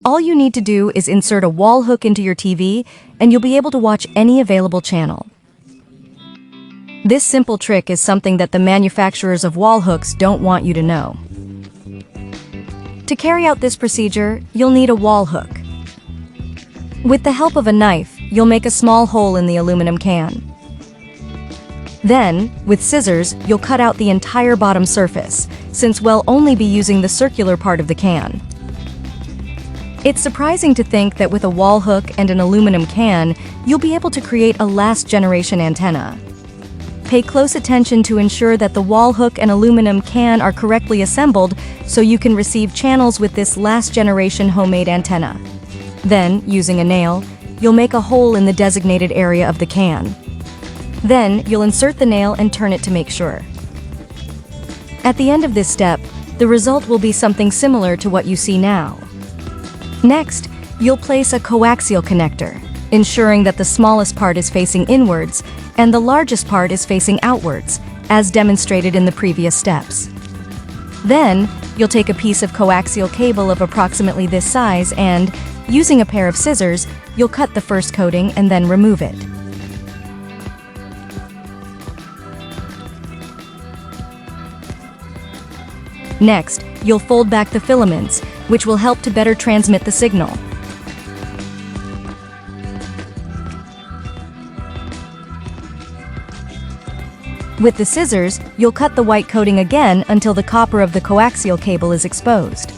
All you need to do is insert a wall hook into your TV, and you'll be able to watch any available channel. This simple trick is something that the manufacturers of wall hooks don't want you to know. To carry out this procedure, you'll need a wall hook. With the help of a knife, you'll make a small hole in the aluminum can. Then, with scissors, you'll cut out the entire bottom surface, since we'll only be using the circular part of the can. It's surprising to think that with a wall hook and an aluminum can, you'll be able to create a last-generation antenna. Pay close attention to ensure that the wall hook and aluminum can are correctly assembled so you can receive channels with this last-generation homemade antenna. Then, using a nail, you'll make a hole in the designated area of the can. Then, you'll insert the nail and turn it to make sure. At the end of this step, the result will be something similar to what you see now. Next, you'll place a coaxial connector, ensuring that the smallest part is facing inwards and the largest part is facing outwards, as demonstrated in the previous steps. Then, you'll take a piece of coaxial cable of approximately this size and, using a pair of scissors, you'll cut the first coating and then remove it. Next, you'll fold back the filaments, which will help to better transmit the signal. With the scissors, you'll cut the white coating again until the copper of the coaxial cable is exposed.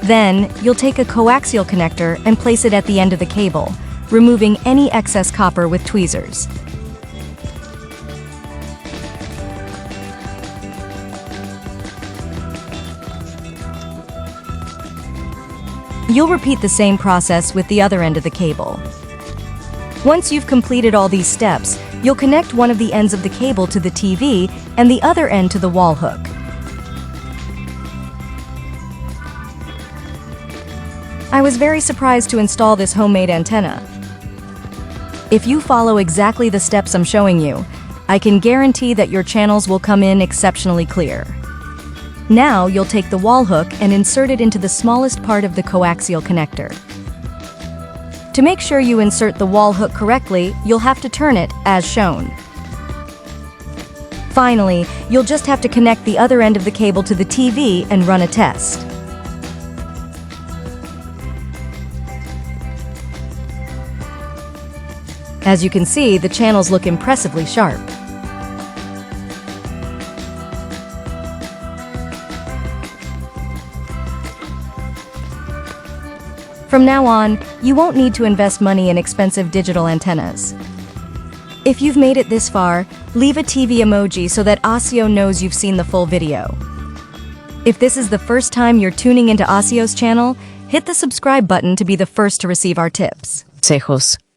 Then, you'll take a coaxial connector and place it at the end of the cable, removing any excess copper with tweezers. You'll repeat the same process with the other end of the cable. Once you've completed all these steps, you'll connect one of the ends of the cable to the TV and the other end to the wall hook. I was very surprised to install this homemade antenna. If you follow exactly the steps I'm showing you, I can guarantee that your channels will come in exceptionally clear. Now you'll take the wall hook and insert it into the smallest part of the coaxial connector. To make sure you insert the wall hook correctly, you'll have to turn it, as shown. Finally, you'll just have to connect the other end of the cable to the TV and run a test. As you can see, the channels look impressively sharp. From now on, you won't need to invest money in expensive digital antennas. If you've made it this far, leave a TV emoji so that Osseo knows you've seen the full video. If this is the first time you're tuning into Osseo's channel, hit the subscribe button to be the first to receive our tips. Consejos.